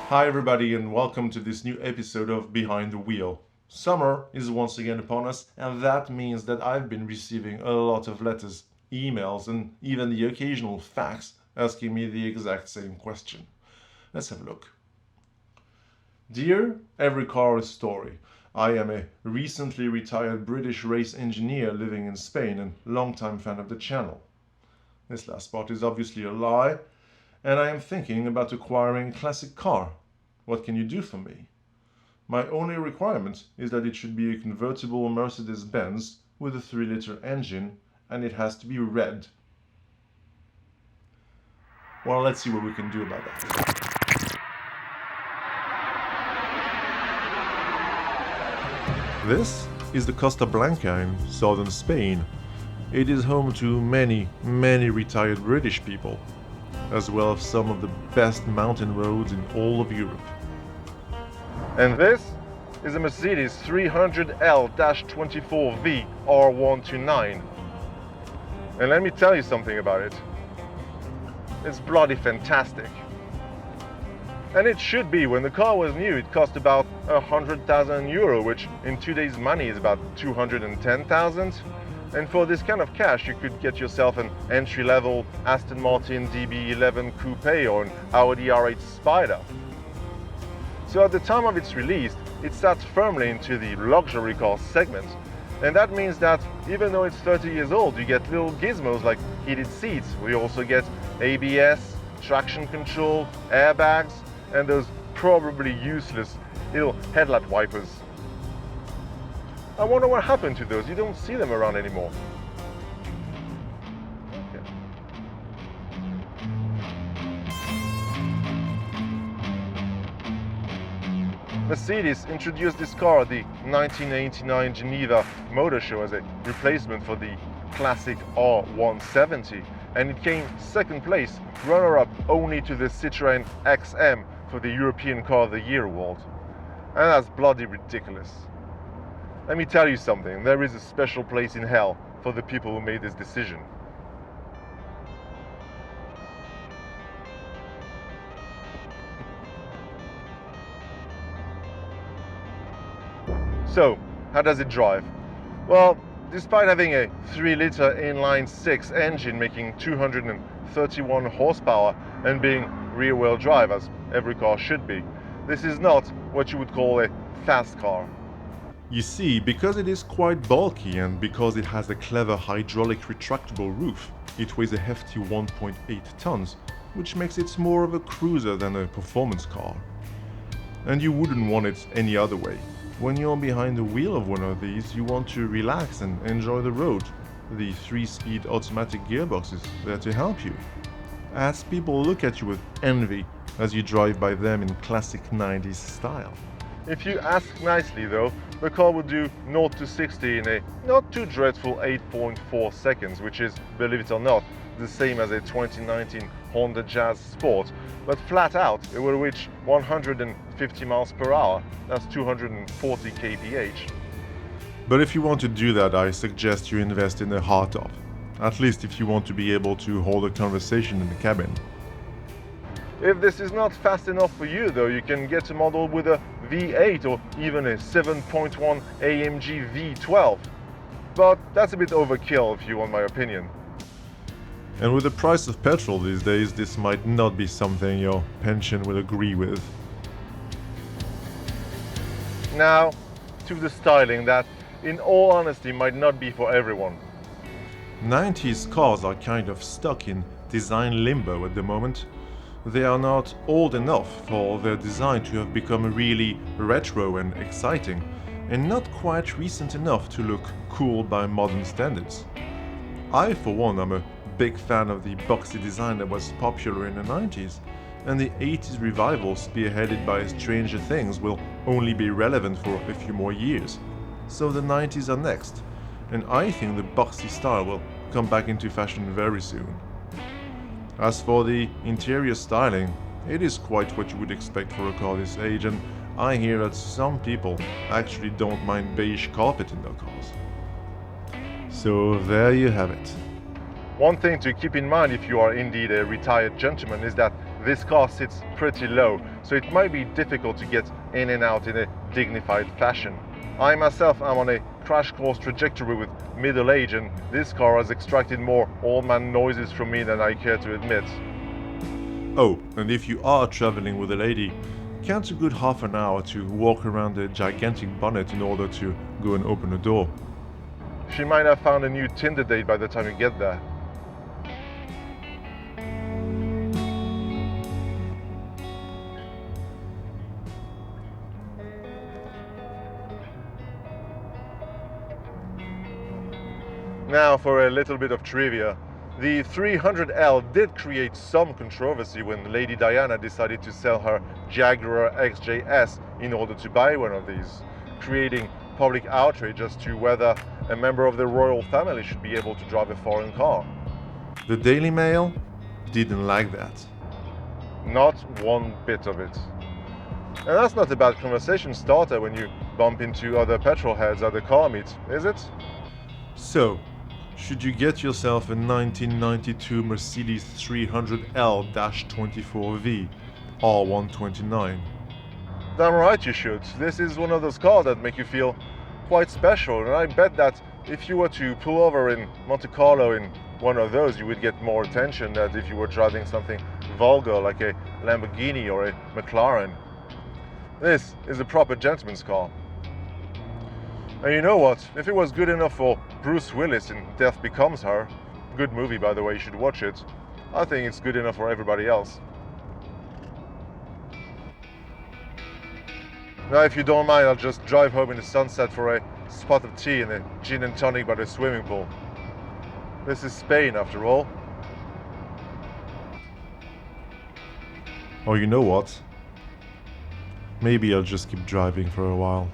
Hi everybody and welcome to this new episode of Behind the Wheel. Summer is once again upon us, and that means that I've been receiving a lot of letters, emails, and even the occasional fax asking me the exact same question. Let's have a look. Dear Every Car a Story, I am a recently retired British race engineer living in Spain and longtime fan of the channel. This last part is obviously a lie, and I am thinking about acquiring a classic car. What can you do for me? My only requirement is that it should be a convertible Mercedes-Benz with a 3-liter engine, and it has to be red. Well, let's see what we can do about that. This is the Costa Blanca in southern Spain. It is home to many retired British people, as well as some of the best mountain roads in all of Europe. And this is a Mercedes 300L-24V R129. And let me tell you something about it. It's bloody fantastic. And it should be. When the car was new, it cost about €100,000, which in today's money is about 210,000. And for this kind of cash, you could get yourself an entry-level Aston Martin DB11 Coupe or an Audi R8 Spider. So at the time of its release, it sat firmly into the luxury car segment. And that means that even though it's 30 years old, you get little gizmos like heated seats. We also get ABS, traction control, airbags, and those probably useless little headlight wipers. I wonder what happened to those. You don't see them around anymore. Okay. Mercedes introduced this car at the 1989 Geneva Motor Show as a replacement for the classic R170, and it came second place, runner-up only to the Citroën XM for the European Car of the Year award. And that's bloody ridiculous. Let me tell you something, there is a special place in hell for the people who made this decision. So, how does it drive? Well, despite having a 3-liter inline-6 engine making 231 horsepower and being rear-wheel drive, as every car should be, this is not what you would call a fast car. You see, because it is quite bulky and because it has a clever hydraulic retractable roof, it weighs a hefty 1.8 tons, which makes it more of a cruiser than a performance car. And you wouldn't want it any other way. When you're behind the wheel of one of these, you want to relax and enjoy the road. The 3-speed automatic gearbox is there to help you, as people look at you with envy as you drive by them in classic 90s style. If you ask nicely though, the car will do 0 to 60 in a not too dreadful 8.4 seconds, which is, believe it or not, the same as a 2019 Honda Jazz Sport, but flat out it will reach 150 miles per hour, that's 240 kph. But if you want to do that, I suggest you invest in a hardtop, at least if you want to be able to hold a conversation in the cabin. If this is not fast enough for you though, you can get a model with a V8 or even a 7.1 AMG V12. But that's a bit overkill if you want my opinion. And with the price of petrol these days, this might not be something your pension will agree with. Now, to the styling that, in all honesty, might not be for everyone. 90s cars are kind of stuck in design limbo at the moment. They are not old enough for their design to have become really retro and exciting, and not quite recent enough to look cool by modern standards. I, for one, am a big fan of the boxy design that was popular in the 90s, and the 80s revival spearheaded by Stranger Things will only be relevant for a few more years. So the 90s are next, and I think the boxy style will come back into fashion very soon. As for the interior styling, it is quite what you would expect for a car this age, and I hear that some people actually don't mind beige carpet in their cars. So there you have it. One thing to keep in mind if you are indeed a retired gentleman is that this car sits pretty low, so it might be difficult to get in and out in a dignified fashion. I myself am on a crash course trajectory with middle age, and this car has extracted more old man noises from me than I care to admit. Oh, and if you are traveling with a lady, count a good half an hour to walk around the gigantic bonnet in order to go and open the door. She might have found a new Tinder date by the time you get there. Now for a little bit of trivia. The 300L did create some controversy when Lady Diana decided to sell her Jaguar XJS in order to buy one of these, creating public outrage as to whether a member of the royal family should be able to drive a foreign car. The Daily Mail didn't like that. Not one bit of it. And that's not a bad conversation starter when you bump into other petrol heads at the car meet, is it? So, should you get yourself a 1992 Mercedes 300L-24V R129? Damn right you should. This is one of those cars that make you feel quite special, and I bet that if you were to pull over in Monte Carlo in one of those, you would get more attention than if you were driving something vulgar like a Lamborghini or a McLaren. This is a proper gentleman's car. And you know what? If it was good enough for Bruce Willis in Death Becomes Her, good movie by the way, you should watch it, I think it's good enough for everybody else. Now if you don't mind, I'll just drive home in the sunset for a spot of tea and a gin and tonic by the swimming pool. This is Spain after all. Or you know what? Maybe I'll just keep driving for a while.